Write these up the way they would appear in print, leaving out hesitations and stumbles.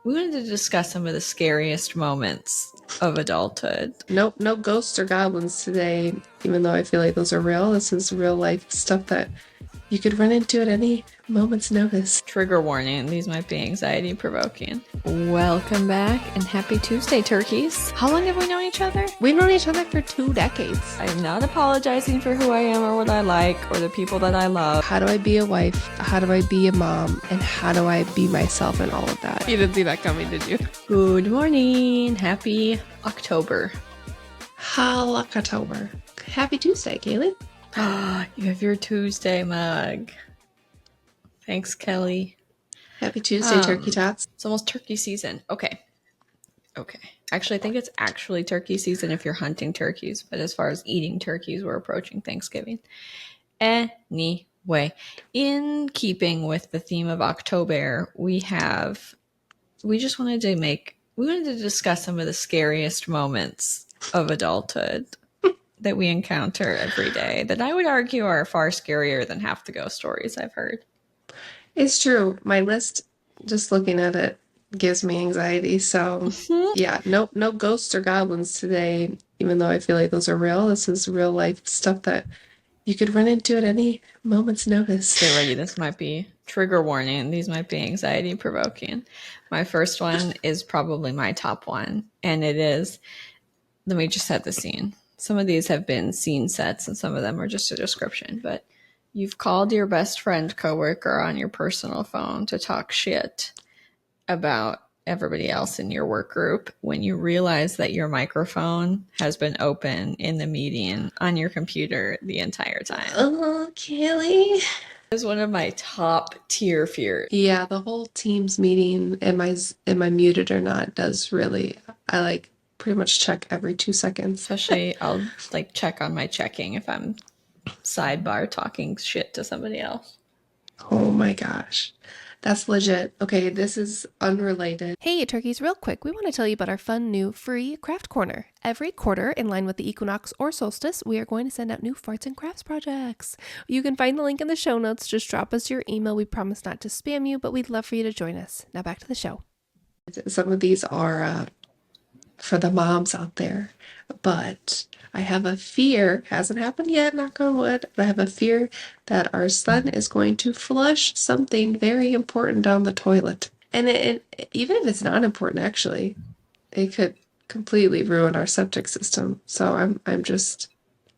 We wanted to discuss some of the scariest moments of adulthood. Nope, no ghosts or goblins today, even though I feel like those are real. This is real life stuff that you could run into at any moment's notice. Trigger warning, these might be anxiety provoking. Welcome back and happy Tuesday, turkeys. How long have we known each other? We've known each other for 2 decades. I'm not apologizing for who I am or what I like or the people that I love. How do I be a wife? How do I be a mom? And how do I be myself and all of that? You didn't see that coming, did you? Good morning. Happy October. October. Happy Tuesday, Kaylee. You have your Tuesday mug. Thanks, Kelly. Happy Tuesday, turkey tots. It's almost turkey season. Okay. Actually, I think it's actually turkey season if you're hunting turkeys. But as far as eating turkeys, we're approaching Thanksgiving. Anyway, in keeping with the theme of October, we wanted to discuss some of the scariest moments of adulthood that we encounter every day that I would argue are far scarier than half the ghost stories I've heard. It's true. My list, just looking at it, gives me anxiety. So, yeah, nope, no ghosts or goblins today, even though I feel like those are real. This is real life stuff that you could run into at any moment's notice. Get ready. This might be trigger warning. These might be anxiety provoking. My first one is probably my top one. And it is, let me just set the scene. Some of these have been scene sets and some of them are just a description, but you've called your best friend coworker on your personal phone to talk shit about everybody else in your work group when you realize that your microphone has been open in the meeting on your computer the entire time. Oh, Kelly. It was one of my top tier fears. Yeah, the whole Teams meeting, am I muted or not, does really, I pretty much check every 2 seconds. Especially I'll check on my checking if I'm sidebar talking shit to somebody else. Oh my gosh. That's legit. Okay, this is unrelated. Hey, turkeys, real quick, we want to tell you about our fun new free craft corner. Every quarter, in line with the equinox or solstice, we are going to send out new farts and crafts projects. You can find the link in the show notes. Just drop us your email. We promise not to spam you, but we'd love for you to join us. Now back to the show. Some of these are for the moms out there, but I have a fear, hasn't happened yet, knock on wood, but I have a fear that our son is going to flush something very important down the toilet. And even if it's not important, actually, it could completely ruin our septic system. So I'm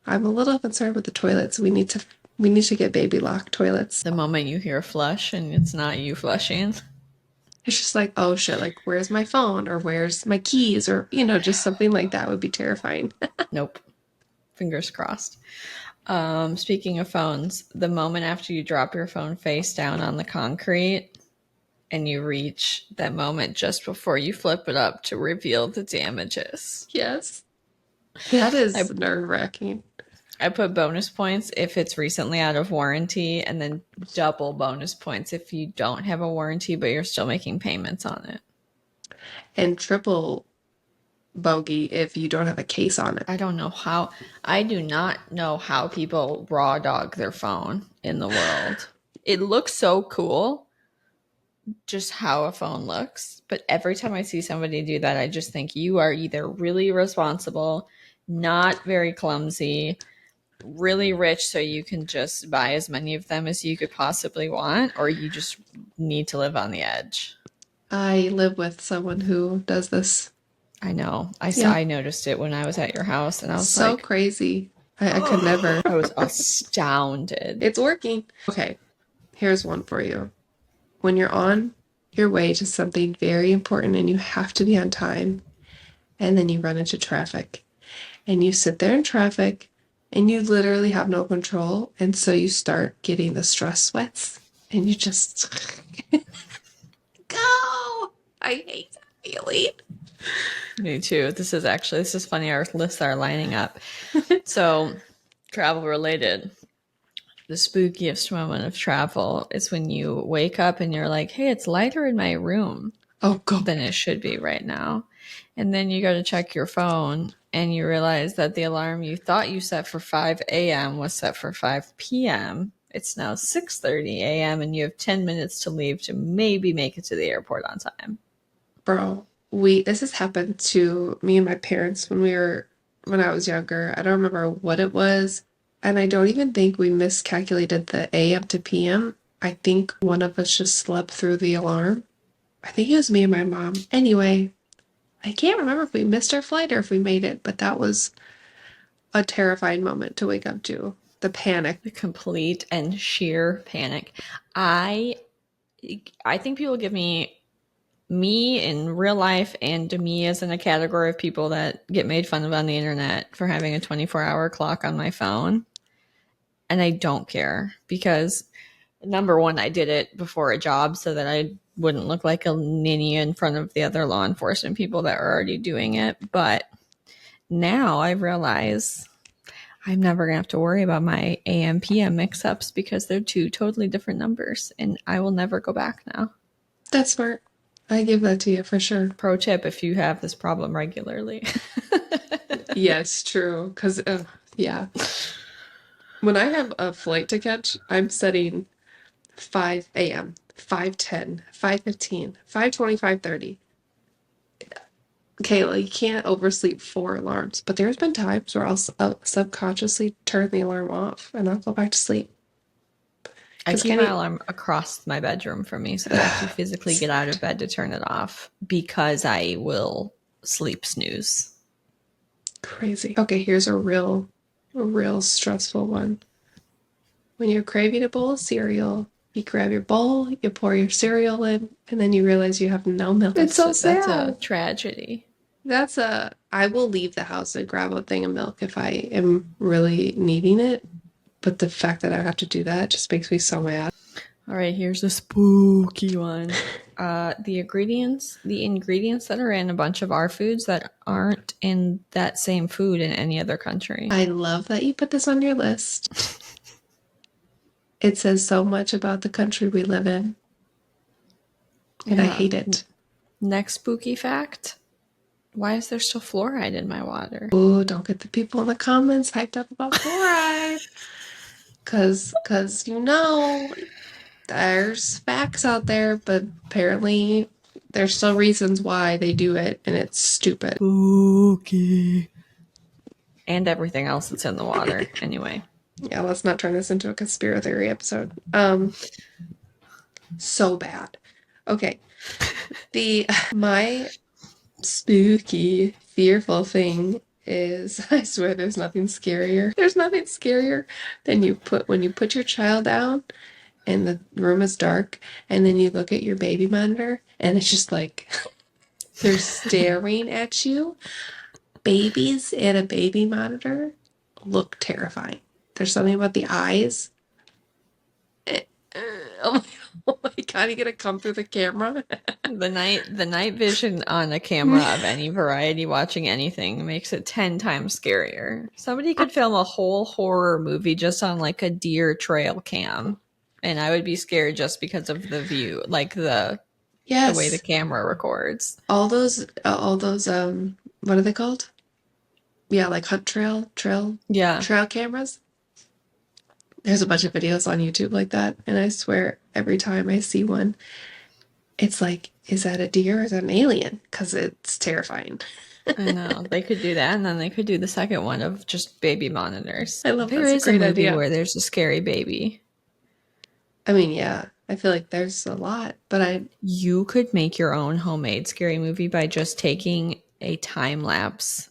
a little concerned with the toilets. We need to get baby lock toilets. The moment you hear flush and it's not you flushing, it's just like, oh shit, where's my phone or where's my keys or, just something like that would be terrifying. Nope. Fingers crossed. Speaking of phones, the moment after you drop your phone face down on the concrete and you reach that moment just before you flip it up to reveal the damages. Yes. That is nerve-wracking. I put bonus points if it's recently out of warranty and then double bonus points if you don't have a warranty but you're still making payments on it. And triple bogey if you don't have a case on it. I do not know how people raw dog their phone in the world. It looks so cool, just how a phone looks. But every time I see somebody do that, I just think you are either really responsible, not very clumsy, really rich so you can just buy as many of them as you could possibly want, or you just need to live on the edge. I live with someone who does this. I know. I noticed it when I was at your house and I was so crazy. I could never. I was astounded. It's working. Okay, here's one for you. When you're on your way to something very important and you have to be on time, and then you run into traffic, and you sit there in traffic, and you literally have no control, and so you start getting the stress sweats, and you just go. I hate that feeling. Me too. This is funny. Our lists are lining up. So, travel related. The spookiest moment of travel is when you wake up and you're like, hey, it's lighter in my room than it should be right now. And then you go to check your phone and you realize that the alarm you thought you set for 5 a.m. was set for 5 p.m. It's now 6:30 a.m. and you have 10 minutes to leave to maybe make it to the airport on time. Bro, this has happened to me and my parents when I was younger. I don't remember what it was, and I don't even think we miscalculated the AM to PM. I think one of us just slept through the alarm. I think it was me and my mom. Anyway, I can't remember if we missed our flight or if we made it, but that was a terrifying moment to wake up to. The panic. The complete and sheer panic. I think people give me in real life and me as in a category of people that get made fun of on the internet for having a 24-hour clock on my phone. And I don't care because, number one, I did it before a job so that I wouldn't look like a ninny in front of the other law enforcement people that were already doing it. But now I realize I'm never going to have to worry about my AM PM mix-ups because they're two totally different numbers, and I will never go back now. That's smart. I give that to you for sure. Pro tip if you have this problem regularly. Yes, true. Because, yeah. When I have a flight to catch, I'm setting 5 a.m., 5:10, 5:15, 5:20, 5:30. Okay, you can't oversleep 4 alarms, but there's been times where I'll subconsciously turn the alarm off and I'll go back to sleep. I keep my alarm across my bedroom from me, so I have to physically get out of bed to turn it off because I will sleep snooze. Crazy. Okay, here's a real stressful one. When you're craving a bowl of cereal, you grab your bowl, you pour your cereal in, and then you realize you have no milk. It's so sad. That's a tragedy. I will leave the house and grab a thing of milk if I am really needing it. But the fact that I have to do that just makes me so mad. All right, here's a spooky one. The ingredients that are in a bunch of our foods that aren't in that same food in any other country. I love that you put this on your list. It says so much about the country we live in. And I hate it. Next spooky fact. Why is there still fluoride in my water? Ooh, don't get the people in the comments hyped up about fluoride. Cause there's facts out there, but apparently there's still reasons why they do it, and it's stupid. Spooky. And everything else that's in the water, anyway. Yeah, let's not turn this into a conspiracy theory episode. So bad. Okay. My spooky, fearful thing is, I swear there's nothing scarier. There's nothing scarier than when you put your child down and the room is dark and then you look at your baby monitor and it's just like they're staring at you. Babies and a baby monitor look terrifying. There's something about the eyes. Oh my God, you gonna come through the camera? The night vision on a camera of any variety watching anything makes it 10 times scarier. Somebody could film a whole horror movie just on like a deer trail cam, and I would be scared just because of the view, like the way the camera records. All those what are they called? Yeah, like hunt trail cameras. There's a bunch of videos on YouTube like that, and I swear every time I see one, it's like, is that a deer or is that an alien? Because it's terrifying. I know. They could do that, and then they could do the second one of just baby monitors. I love that. There is a movie idea where there's a scary baby. I mean, yeah. I feel like there's a lot, but You could make your own homemade scary movie by just taking a time lapse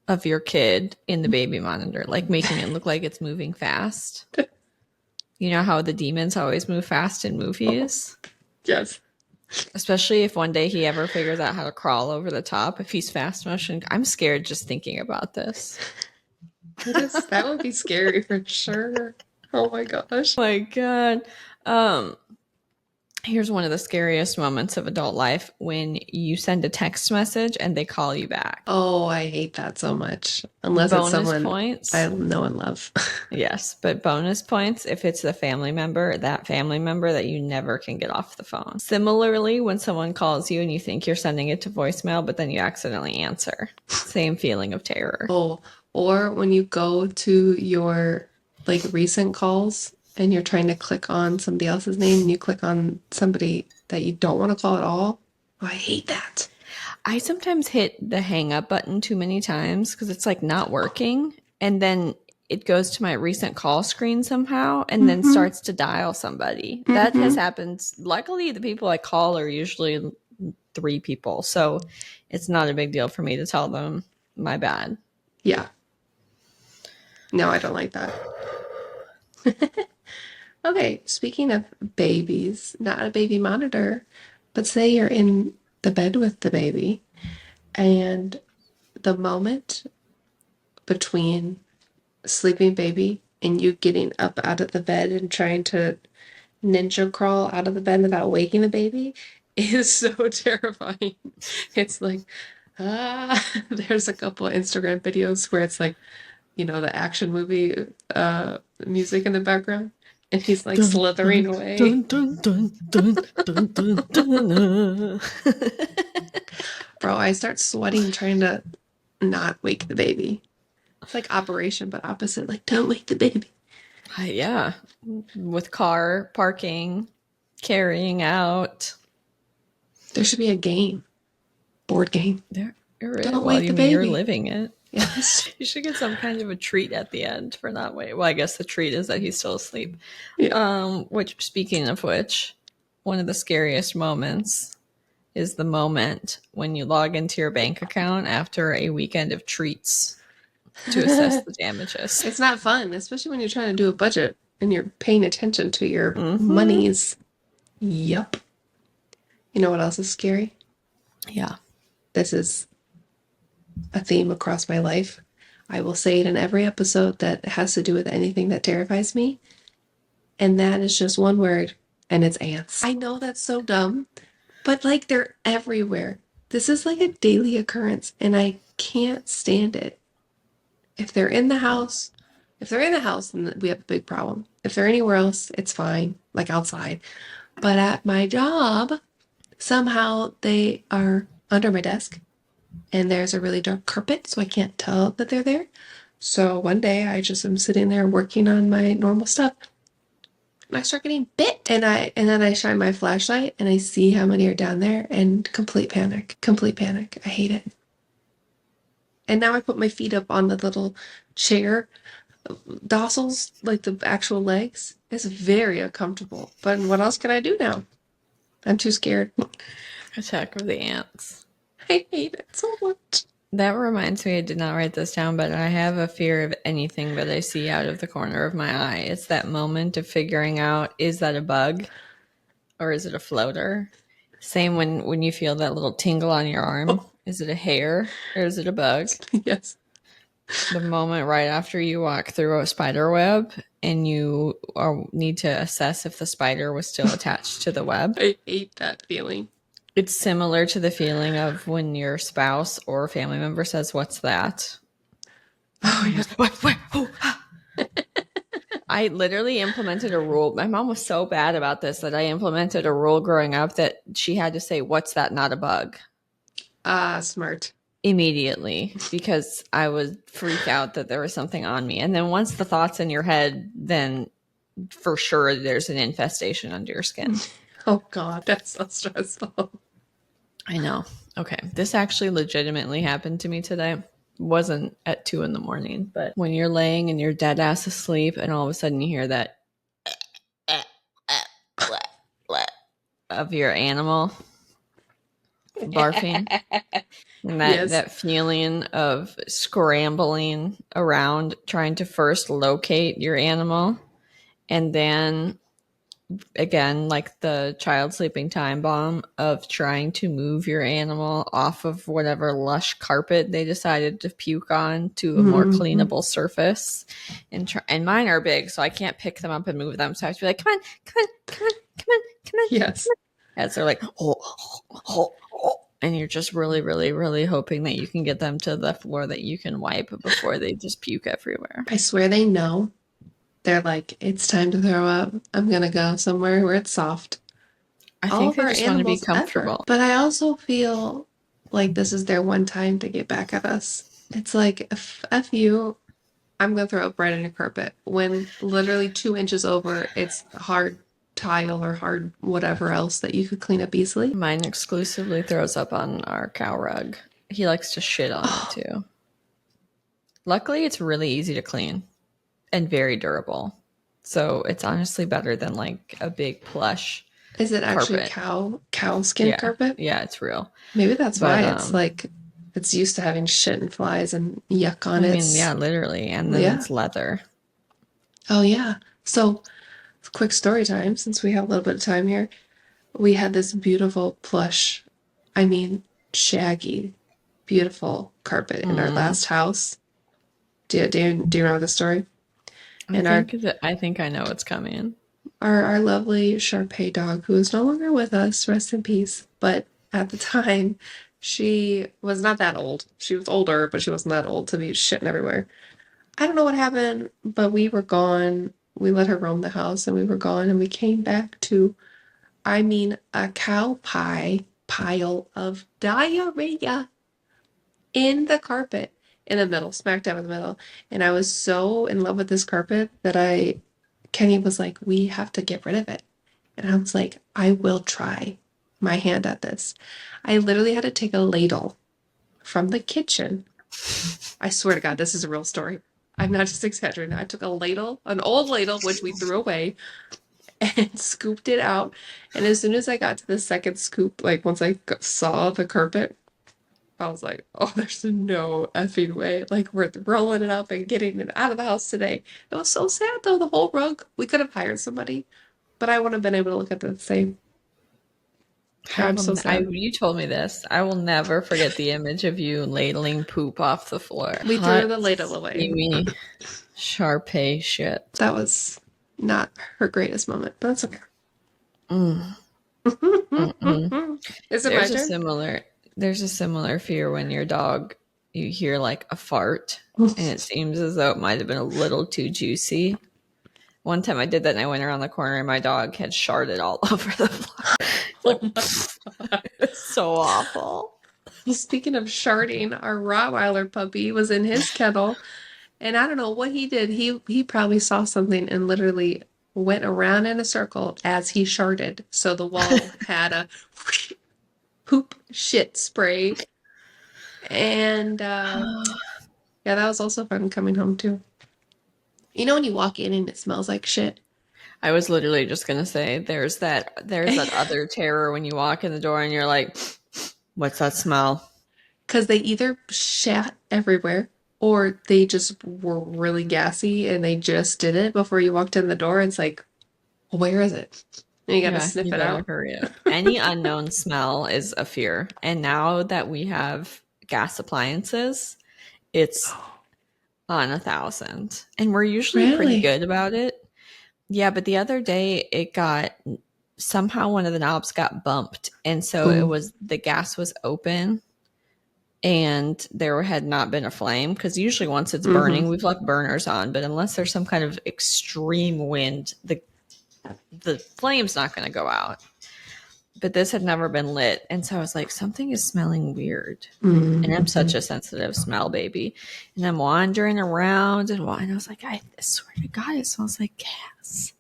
of your kid in the baby monitor, like making it look like it's moving fast. You know how the demons always move fast in movies? Yes. Especially if one day he ever figures out how to crawl over the top, if he's fast motion. I'm scared just thinking about this. That would be scary for sure. Oh my gosh. Oh my God. Here's one of the scariest moments of adult life: when you send a text message and they call you back. Oh, I hate that so much. Unless bonus it's someone points. I know and love. Yes, but bonus points if it's the family member that you never can get off the phone. Similarly, when someone calls you and you think you're sending it to voicemail, but then you accidentally answer. Same feeling of terror. Oh, or when you go to your recent calls and you're trying to click on somebody else's name and you click on somebody that you don't want to call at all. Oh, I hate that. I sometimes hit the hang up button too many times because it's like not working. And then it goes to my recent call screen somehow and then starts to dial somebody. That has happened. Luckily, the people I call are usually 3 people. So it's not a big deal for me to tell them my bad. Yeah. No, I don't like that. Okay, speaking of babies, not a baby monitor, but say you're in the bed with the baby and the moment between sleeping baby and you getting up out of the bed and trying to ninja crawl out of the bed without waking the baby is so terrifying. It's like, there's a couple of Instagram videos where it's like, you know, the action movie music in the background. And he's like slithering away. Dun, dun, dun, dun, dun, dun, dun. Bro, I start sweating trying to not wake the baby. It's like operation, but opposite. Like, don't wake the baby. Yeah. With car parking, carrying out. There should be a game. Board game. There is. Don't Well, wake you the mean you're baby. living it. Yes. You should get some kind of a treat at the end for not waiting. Well, I guess the treat is that he's still asleep. Yeah. Which, speaking of which, one of the scariest moments is the moment when you log into your bank account after a weekend of treats to assess the damages. It's not fun, especially when you're trying to do a budget and you're paying attention to your monies. Yup. You know what else is scary? Yeah. This is a theme across my life. I will say it in every episode that has to do with anything that terrifies me. And that is just one word, and it's ants. I know that's so dumb, but like they're everywhere. This is like a daily occurrence, and I can't stand it. If they're in the house, then we have a big problem. If they're anywhere else, it's fine, like outside. But at my job, somehow they are under my desk. And there's a really dark carpet, so I can't tell that they're there. So one day I just am sitting there working on my normal stuff. And I start getting bit. And then I shine my flashlight and I see how many are down there and complete panic. Complete panic. I hate it. And now I put my feet up on the little chair dossals, like the actual legs. It's very uncomfortable. But what else can I do now? I'm too scared. Attack of the ants. I hate it so much. That reminds me, I did not write this down, but I have a fear of anything that I see out of the corner of my eye. It's that moment of figuring out, is that a bug or is it a floater? Same when you feel that little tingle on your arm. Oh. Is it a hair or is it a bug? Yes. The moment right after you walk through a spider web and you need to assess if the spider was still attached to the web. I hate that feeling. It's similar to the feeling of when your spouse or family member says, "What's that?" Oh, yes. What? Oh. I literally implemented a rule. My mom was so bad about this that I implemented a rule growing up that she had to say, "What's that? Not a bug." Smart. Immediately, because I would freak out that there was something on me. And then once the thought's in your head, then for sure there's an infestation under your skin. Oh, God, that's so stressful. I know. Okay. This actually legitimately happened to me today. Wasn't at 2 a.m, but when you're laying and you're dead ass asleep and all of a sudden you hear that of your animal barfing. And that feeling of scrambling around trying to first locate your animal and then again, like the child sleeping time bomb of trying to move your animal off of whatever lush carpet they decided to puke on to a more cleanable surface. And mine are big, so I can't pick them up and move them. So I have to be like, come on. Yes. As they're like, oh. And you're just really, really, really hoping that you can get them to the floor that you can wipe before they just puke everywhere. I swear they know. They're like, it's time to throw up. I'm going to go somewhere where it's soft. I think they just want to be comfortable. But I also feel like this is their one time to get back at us. It's like, F you, I'm going to throw up right on your carpet. When literally 2 inches over, it's hard tile or hard whatever else that you could clean up easily. Mine exclusively throws up on our cow rug. He likes to shit on it too. Luckily, it's really easy to clean and very durable. So it's honestly better than like a big plush. Is it actually cow skin carpet? Yeah, it's real. Maybe that's why it's like it's used to having shit and flies and yuck on it. I mean, yeah, literally. And then it's leather. Oh, yeah. So, quick story time, since we have a little bit of time here. We had this beautiful plush, shaggy, beautiful carpet in our last house. Do you remember the story? I think I know what's coming. Our lovely Shar-Pei dog, who is no longer with us, rest in peace. But at the time, she was not that old. She was older, but she wasn't that old to be shitting everywhere. I don't know what happened, but we were gone. We let her roam the house, and we were gone, and we came back to, a cow pile of diarrhea in the carpet, in the middle, smack dab in the middle. And I was so in love with this carpet that Kenny was like, we have to get rid of it. And I was like, I will try my hand at this. I literally had to take a ladle from the kitchen. I swear to God, this is a real story. I'm not just exaggerating. I took a ladle, an old ladle, which we threw away, and scooped it out. And as soon as I got to the second scoop, like once I saw the carpet, I was like, oh, there's no effing way. Like, we're rolling it up and getting it out of the house today. It was so sad, though. The whole rug, we could have hired somebody, but I wouldn't have been able to look at the same. I'm so sad. You told me this. I will never forget the image of you ladling poop off the floor. We threw the ladle away. Steamy, Shar-Pei shit. That was not her greatest moment, but that's okay. Is it my turn? There's a similar fear when your dog, you hear like a fart, and it seems as though it might have been a little too juicy. One time I did that, and I went around the corner, and my dog had sharted all over the floor. It's so awful. Speaking of sharding, our Rottweiler puppy was in his kennel, and I don't know what he did. He probably saw something and literally went around in a circle as he sharded. So the wall had a poop shit spray. And yeah, that was also fun coming home too. You know when you walk in and it smells like shit? I was literally just gonna say there's that other terror when you walk in the door and you're like, what's that smell? Because they either shat everywhere or they just were really gassy and they just did it before you walked in the door. It's like, where is it? And you gotta sniff it out. Hurry up. Any unknown smell is a fear. And now that we have gas appliances, it's on 1,000. And we're usually pretty good about it. Yeah, but the other day it got somehow one of the knobs got bumped, and so it was the gas was open, and there had not been a flame because usually once it's burning, we've left burners on, but unless there's some kind of extreme wind, the flame's not going to go out. But this had never been lit, and so I was like, something is smelling weird, and I'm such a sensitive smell baby, and I'm wandering around and I was like, I swear to God, it smells like gas.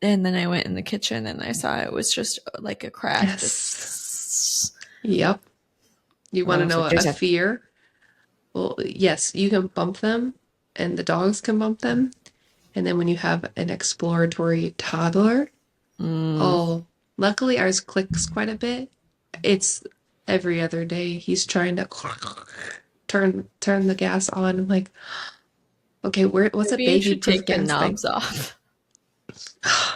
And then I went in the kitchen and I saw it was just like a crack. Yes. Yep. You want to know a fear? Well, yes, you can bump them, and the dogs can bump them, and then when you have an exploratory toddler, luckily, ours clicks quite a bit. It's every other day. He's trying to turn the gas on. I'm like, okay, what's Maybe a baby-proof gas knobs off?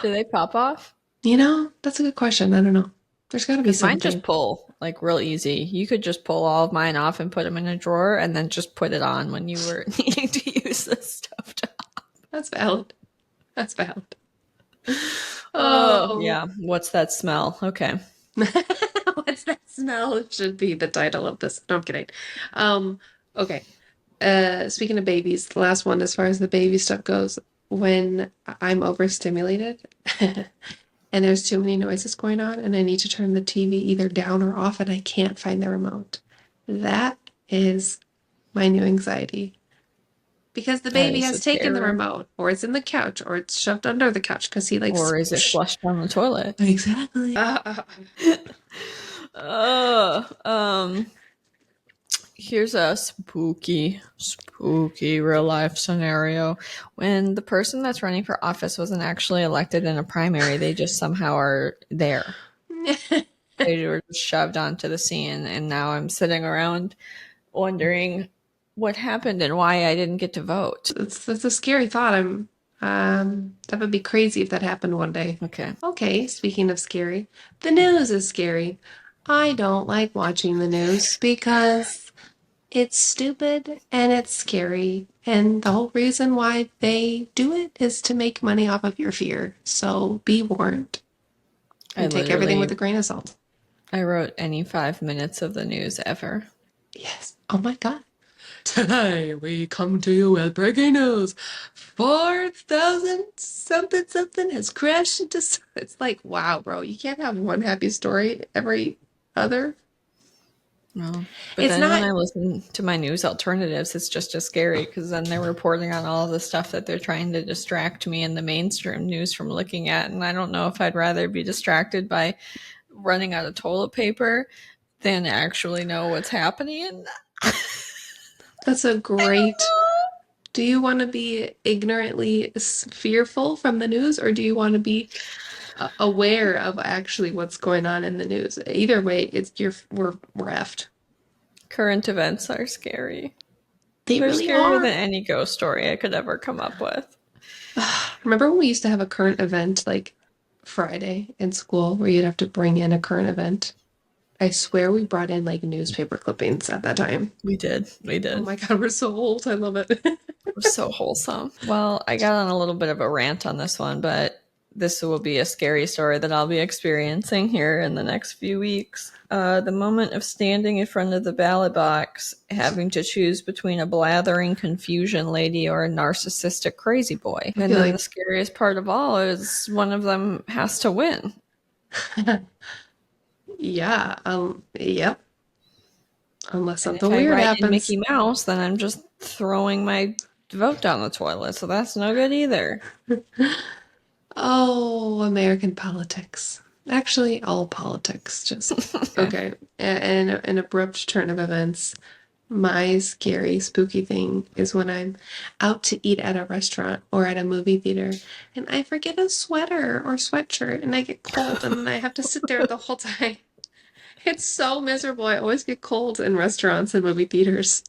Do they pop off? That's a good question. I don't know. There's got to be something. Mine just pull, like real easy. You could just pull all of mine off and put them in a drawer and then just put it on when you were needing to use the stovetop. That's valid. Oh, yeah. What's that smell? Okay. What's that smell? It should be the title of this. No, I'm kidding. Okay. Speaking of babies, the last one as far as the baby stuff goes, when I'm overstimulated and there's too many noises going on and I need to turn the TV either down or off and I can't find the remote. That is my new anxiety. Because the That baby is has a taken the terror. remote, or it's in the couch, or it's shoved under the couch because he likes. Or is it flushed down the toilet? Exactly. Here's a spooky real life scenario. When the person that's running for office wasn't actually elected in a primary, they just somehow are there. They were shoved onto the scene, and now I'm sitting around wondering what happened and why I didn't get to vote. That's a scary thought. That would be crazy if that happened one day. Okay. Okay, speaking of scary, the news is scary. I don't like watching the news because it's stupid and it's scary. And the whole reason why they do it is to make money off of your fear. So be warned. And take everything with a grain of salt. I wrote any 5 minutes of the news ever. Yes. Oh my God. Today we come to you with breaking news. 4,000 something has crashed into. It's like, wow, bro. You can't have one happy story every other. No. But It's then not. when I listen to my news alternatives, it's just as scary because then they're reporting on all the stuff that they're trying to distract me in the mainstream news from looking at. And I don't know if I'd rather be distracted by running out of toilet paper than actually know what's happening. That's a great. Do you want to be ignorantly fearful from the news, or do you want to be aware of actually what's going on in the news? Either way, we're effed. Current events are scary. They're really scarier are. than any ghost story I could ever come up with. Remember when we used to have a current event like Friday in school where you'd have to bring in a current event? I swear we brought in like newspaper clippings at that time. We did. Oh my God, we're so old. I love it. We're so wholesome. Well, I got on a little bit of a rant on this one, but this will be a scary story that I'll be experiencing here in the next few weeks. The moment of standing in front of the ballot box, having to choose between a blathering confusion lady or a narcissistic crazy boy. And then the scariest part of all is one of them has to win. Yeah. Yep. Unless something weird happens. In Mickey Mouse, then I'm just throwing my vote down the toilet, so that's no good either. Oh, American politics. Actually, all politics. Just okay. And an abrupt turn of events. My scary, spooky thing is when I'm out to eat at a restaurant or at a movie theater and I forget a sweater or sweatshirt and I get cold and then I have to sit there the whole time. It's so miserable. I always get cold in restaurants and movie theaters.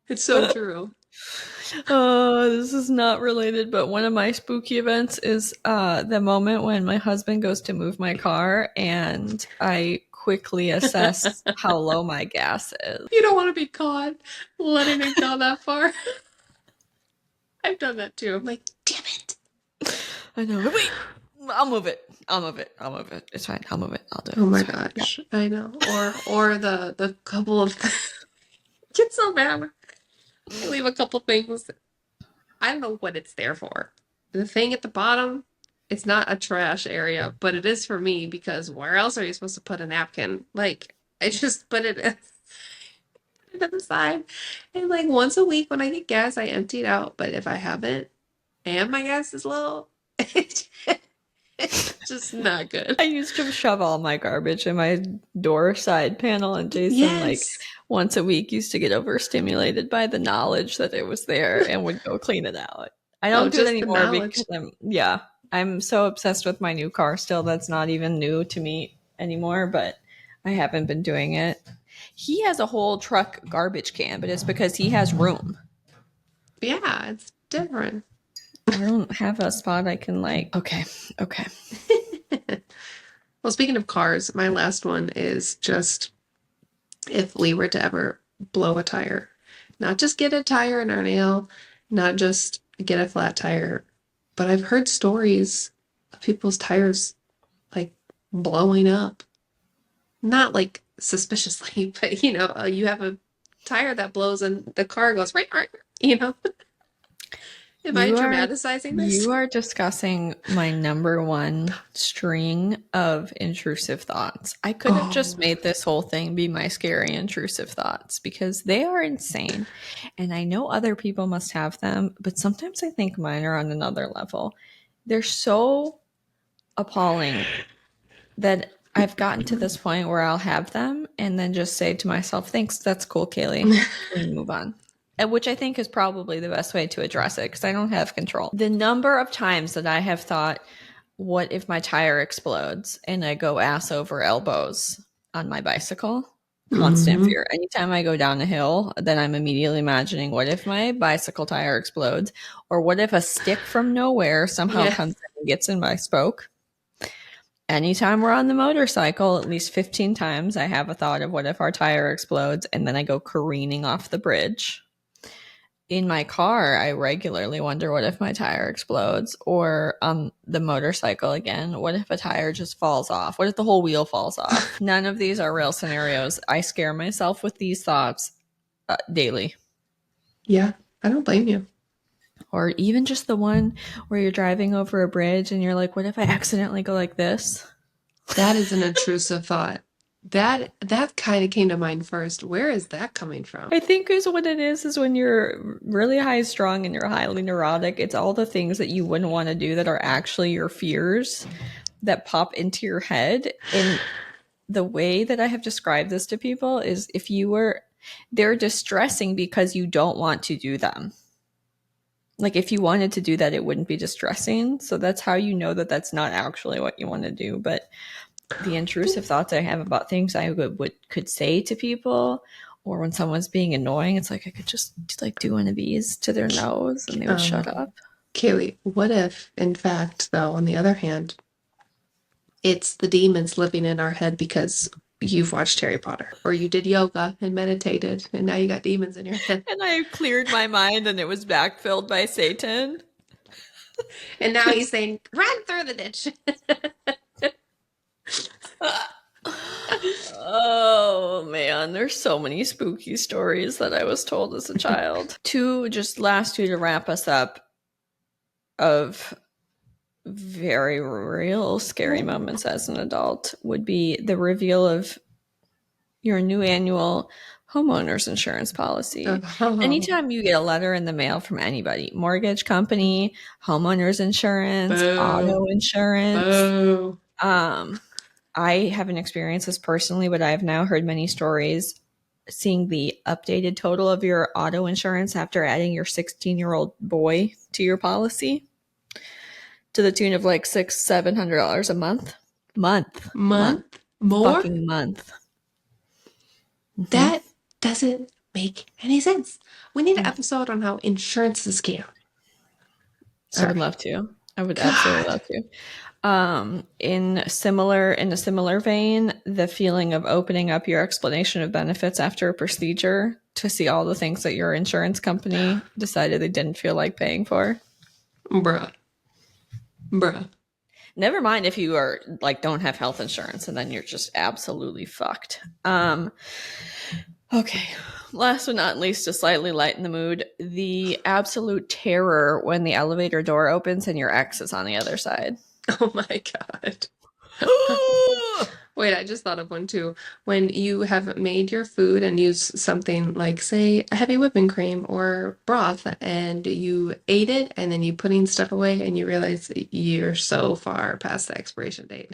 It's so true. This is not related, but one of my spooky events is the moment when my husband goes to move my car and I quickly assess how low my gas is. You don't want to be caught letting it go that far. I've done that too. I'm like, damn it. I know. Wait, I'll move it. It's fine. I'll move it. I'll do it. Oh my gosh. Yeah. I know. Or the couple of get so mad. I leave a couple things. I don't know what it's there for. The thing at the bottom, it's not a trash area, but it is for me because where else are you supposed to put a napkin? Like, I just put it to the side. And like once a week when I get gas, I empty it out. But if I haven't and my gas is low, it's just not good. I used to shove all my garbage in my door side panel, and Jason, like, once a week used to get overstimulated by the knowledge that it was there and would go clean it out. I don't do it anymore because I'm so obsessed with my new car still. That's not even new to me anymore, but I haven't been doing it. He has a whole truck garbage can, but it's because he has room. Yeah, it's different. I don't have a spot I can like. Okay. Well, speaking of cars, my last one is just if we were to ever blow a tire, not just get a tire in our nail, not just get a flat tire, but I've heard stories of people's tires like blowing up. Not like suspiciously, but you have a tire that blows and the car goes right, you know. Am I dramatizing this? You are discussing my number one string of intrusive thoughts. I could have just made this whole thing be my scary intrusive thoughts because they are insane. And I know other people must have them, but sometimes I think mine are on another level. They're so appalling that I've gotten to this point where I'll have them and then just say to myself, thanks, that's cool, Kaylee, and move on. Which I think is probably the best way to address it because I don't have control. The number of times that I have thought, what if my tire explodes and I go ass over elbows on my bicycle? Constant fear. Anytime I go down a hill, then I'm immediately imagining, what if my bicycle tire explodes? Or what if a stick from nowhere somehow comes in and gets in my spoke? Anytime we're on the motorcycle, at least 15 times, I have a thought of what if our tire explodes and then I go careening off the bridge. In my car, I regularly wonder what if my tire explodes, or on the motorcycle again, what if a tire just falls off? What if the whole wheel falls off? None of these are real scenarios. I scare myself with these thoughts daily. Yeah, I don't blame you. Or even just the one where you're driving over a bridge and you're like, what if I accidentally go like this? That is an intrusive thought. That kind of came to mind first. Where is that coming from? I think is what it is when you're really high strung and you're highly neurotic. It's all the things that you wouldn't want to do that are actually your fears that pop into your head. And the way that I have described this to people is they're distressing because you don't want to do them. Like if you wanted to do that, it wouldn't be distressing. So that's how you know that that's not actually what you want to do. But the intrusive thoughts I have about things I could say to people, or when someone's being annoying, it's like I could just like do one of these to their nose and they would shut up. Kaylee, what if, in fact, though, on the other hand, it's the demons living in our head because you've watched Harry Potter, or you did yoga and meditated, and now you got demons in your head. And I cleared my mind and it was backfilled by Satan. And now he's saying, run through the ditch. Oh man, there's so many spooky stories that I was told as a child. Last two to wrap us up of very real scary moments as an adult would be the reveal of your new annual homeowners insurance policy. Anytime you get a letter in the mail from anybody, mortgage company, homeowners insurance, auto insurance, I haven't experienced this personally, but I've now heard many stories seeing the updated total of your auto insurance after adding your 16-year-old boy to your policy to the tune of like $600-700 a month. More? Fucking month. That doesn't make any sense. We need an episode on how insurance is a scam. I would love to. I would absolutely love to. In a similar vein, the feeling of opening up your explanation of benefits after a procedure to see all the things that your insurance company decided they didn't feel like paying for. Bruh. Never mind if you are like don't have health insurance and then you're just absolutely fucked. Okay. Last but not least, to slightly lighten the mood, the absolute terror when the elevator door opens and your ex is on the other side. Oh my God. Wait, I just thought of one too. When you have made your food and use something like, say, a heavy whipping cream or broth, and you ate it, and then you putting stuff away, and you realize you're so far past the expiration date.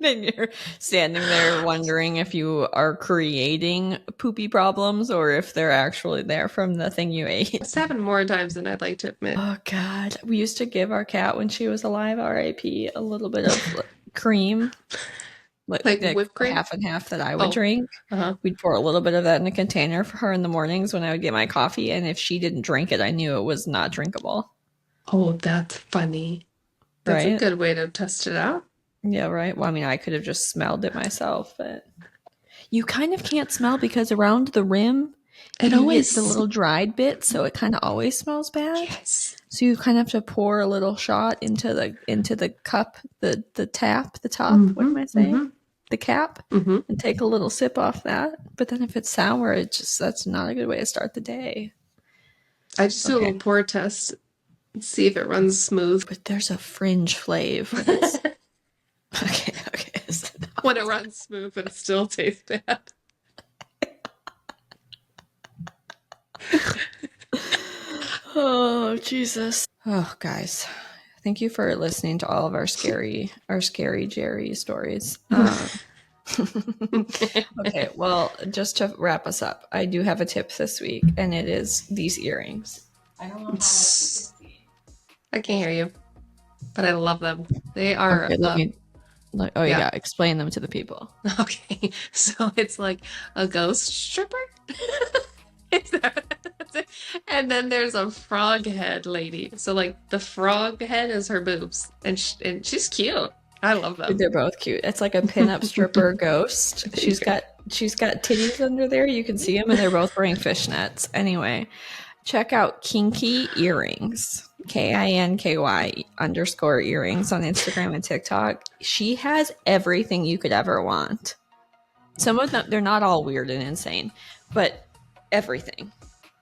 Then you're standing there wondering if you are creating poopy problems or if they're actually there from the thing you ate. It's happened more times than I'd like to admit. Oh, God. We used to give our cat, when she was alive, R.I.P., a little bit of cream. Like whipped cream? Half and half that I would drink. We'd pour a little bit of that in a container for her in the mornings when I would get my coffee. And if she didn't drink it, I knew it was not drinkable. Oh, that's funny. That's a good way to test it out. Yeah, right. Well, I mean, I could have just smelled it myself, but you kind of can't smell because around the rim, it always gets the little dried bit, so it kind of always smells bad. Yes. So you kind of have to pour a little shot into the cup, the top. What am I saying? The cap, and take a little sip off that. But then if it's sour, that's not a good way to start the day. I just do a little pour test and see if it runs smooth. But there's a fringe flave when it's okay. When it runs smooth, but it still tastes bad. Oh, Jesus. Oh, guys. Thank you for listening to all of our scary Jerry stories. Okay, well, just to wrap us up, I do have a tip this week, and it is these earrings. I don't know how much you can see. I can't hear you, but I love them. They are. Okay, yeah, explain them to the people. Okay, so it's like a ghost stripper. And then there's a frog head lady. So like the frog head is her boobs, and she's cute. I love them. They're both cute. It's like a pinup stripper ghost. She's got titties under there. You can see them, and they're both wearing fishnets. Anyway, check out Kinky Earrings, KINKY _earrings on Instagram and TikTok. She has everything you could ever want. Some of them, they're not all weird and insane, but everything.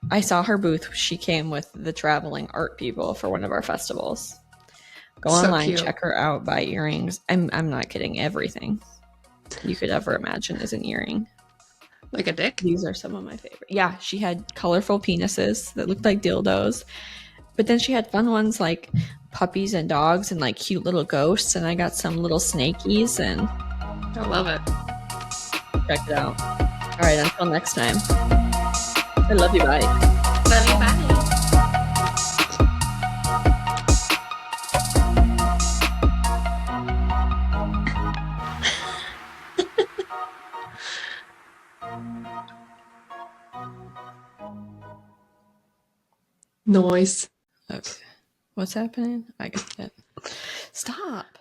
I saw her booth. She came with the traveling art people for one of our festivals. Go online, check her out, buy earrings. I'm not kidding. Everything you could ever imagine is an earring. Like a dick? These are some of my favorite. Yeah, she had colorful penises that looked like dildos. But then she had fun ones like puppies and dogs and like cute little ghosts. And I got some little snakies, and I love it. Check it out. All right, until next time. I love you. Bye. Love you. Bye. Noise. Okay. What's happening? I got it. Stop.